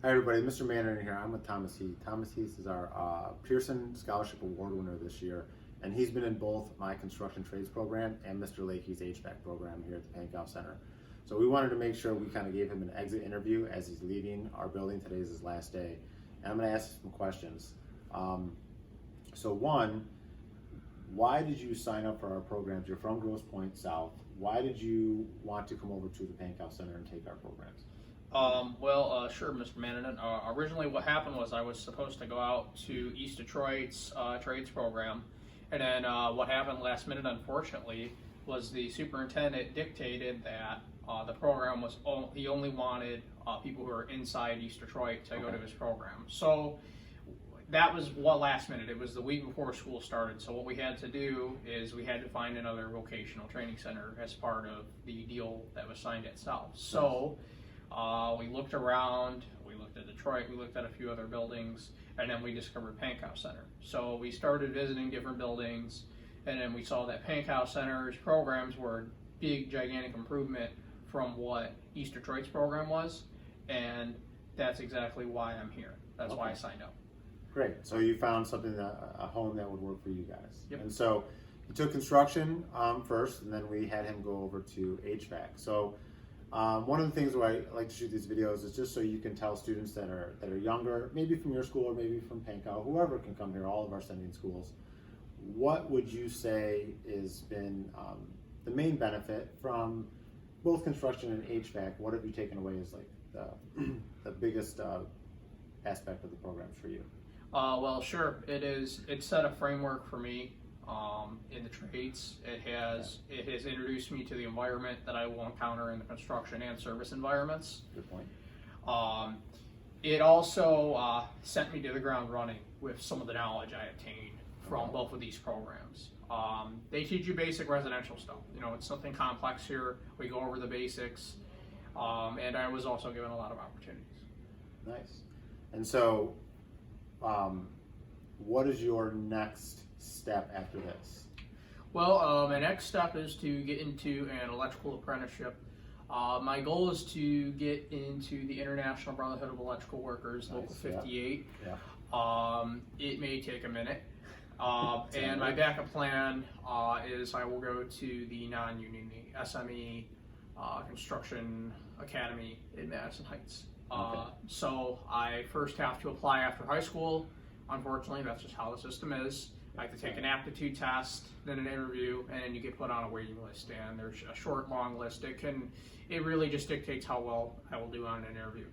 Hi everybody, Mr. Manninen here. I'm with Thomas Heath. Thomas Heath is our Pierson Scholarship Award winner this year, and he's been in both my construction trades program and Mr. Lakey's HVAC program here at the Paint Center. So we wanted to make sure we kind of gave him an exit interview as he's leaving our building. Today is his last day, and I'm going to ask him some questions. So one, why did you sign up for our programs? You're from Grosse, Pointe South. Why did you want to come over to the Paint Center and take our programs? Sure, Mr. Manninen. Originally what happened was I was supposed to go out to East Detroit's trades program, and then what happened last minute, unfortunately, was the superintendent dictated that the program was, he only wanted people who were inside East Detroit to go to his program. So that was what last minute. It was the week before school started. So what we had to do is we had to find another vocational training center as part of the deal that was signed at South. So we looked around, we looked at Detroit, we looked at a few other buildings, and then we discovered Paint Center. So we started visiting different buildings, and then we saw that Paint Center's programs were a big, gigantic improvement from what East Detroit's program was, and that's exactly why I'm here. That's why I signed up. Great. So you found something, a home that would work for you guys. Yep. And so you took construction first, and then we had him go over to HVAC. So one of the things why I like to shoot these videos is just so you can tell students that are younger, maybe from your school or maybe from Paint, whoever can come here, all of our sending schools, what would you say has been the main benefit from both construction and HVAC? What have you taken away as like the biggest aspect of the programs for you? Well, sure. It set a framework for me in the trades. It has introduced me to the environment that I will encounter in the construction and service environments. Good point. It also sent me to the ground running with some of the knowledge I obtained from both of these programs. They teach you basic residential stuff. You know, it's nothing complex here. We go over the basics, and I was also given a lot of opportunities. Nice. And so, what is your next step after this? Well, my next step is to get into an electrical apprenticeship. My goal is to get into the International Brotherhood of Electrical Workers, Nice. Local 58. Yeah. It may take a minute. And my backup plan is I will go to the non-union SME Construction Academy in Madison Heights. So I first have to apply after high school. Unfortunately, that's just how the system is. I have to take an aptitude test, then an interview, and then you get put on a waiting list. And there's a short, long list. It really just dictates how well I will do on an interview.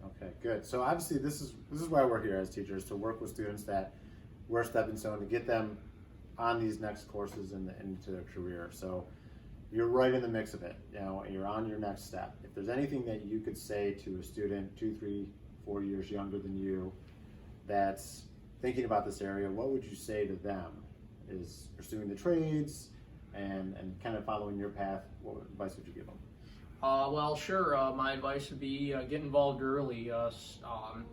Okay, good. So obviously, this is why we're here as teachers, to work with students that we're a stepping stone to get them on these next courses and into their career. So you're right in the mix of it. You know, you're on your next step. If there's anything that you could say to a student 2, 3, 4 years younger than you that's thinking about this area, what would you say to them? Is pursuing the trades and kind of following your path, what advice would you give them? Well, sure. My advice would be get involved early.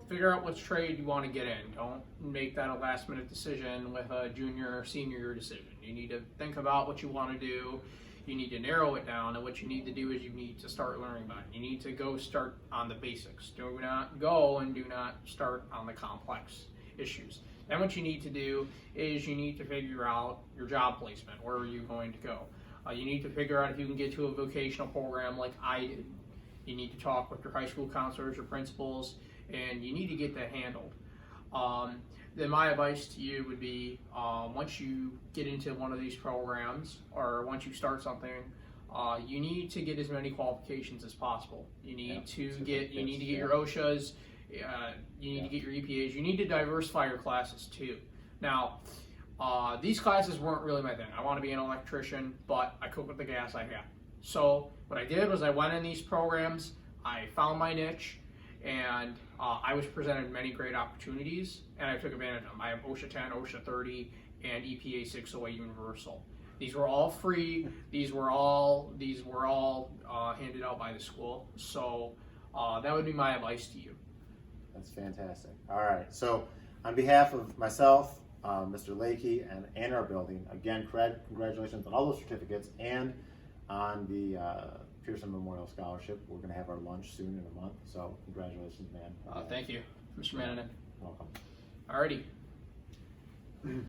Figure out which trade you want to get in. Don't make that a last-minute decision with a junior or senior year decision. You need to think about what you want to do. You need to narrow it down, and what you need to do is you need to start learning about it. You need to go start on the basics. Do not go and do not start on the complex issues. Then what you need to do is you need to figure out your job placement. Where are you going to go? You need to figure out if you can get to a vocational program like I did. You need to talk with your high school counselors, your principals, and you need to get that handled. Then my advice to you would be, once you get into one of these programs, or once you start something, you need to get as many qualifications as possible. You need to get your OSHAs, you need to get your EPAs, you need to diversify your classes too. Now, these classes weren't really my thing. I want to be an electrician, but I cook with the gas I have. So what I did was I went in these programs, I found my niche, and I was presented many great opportunities, and I took advantage of them. I have OSHA 10, OSHA 30, and EPA 608 Universal. These were all free. These were all handed out by the school. So that would be my advice to you. That's fantastic. All right. So on behalf of myself, Mr. Lakey, and our building, again, congratulations on all those certificates and on the Pierson Memorial Scholarship. We're going to have our lunch soon in a month, so congratulations, man. Thank you, Mr. Manninen. Welcome. Alrighty.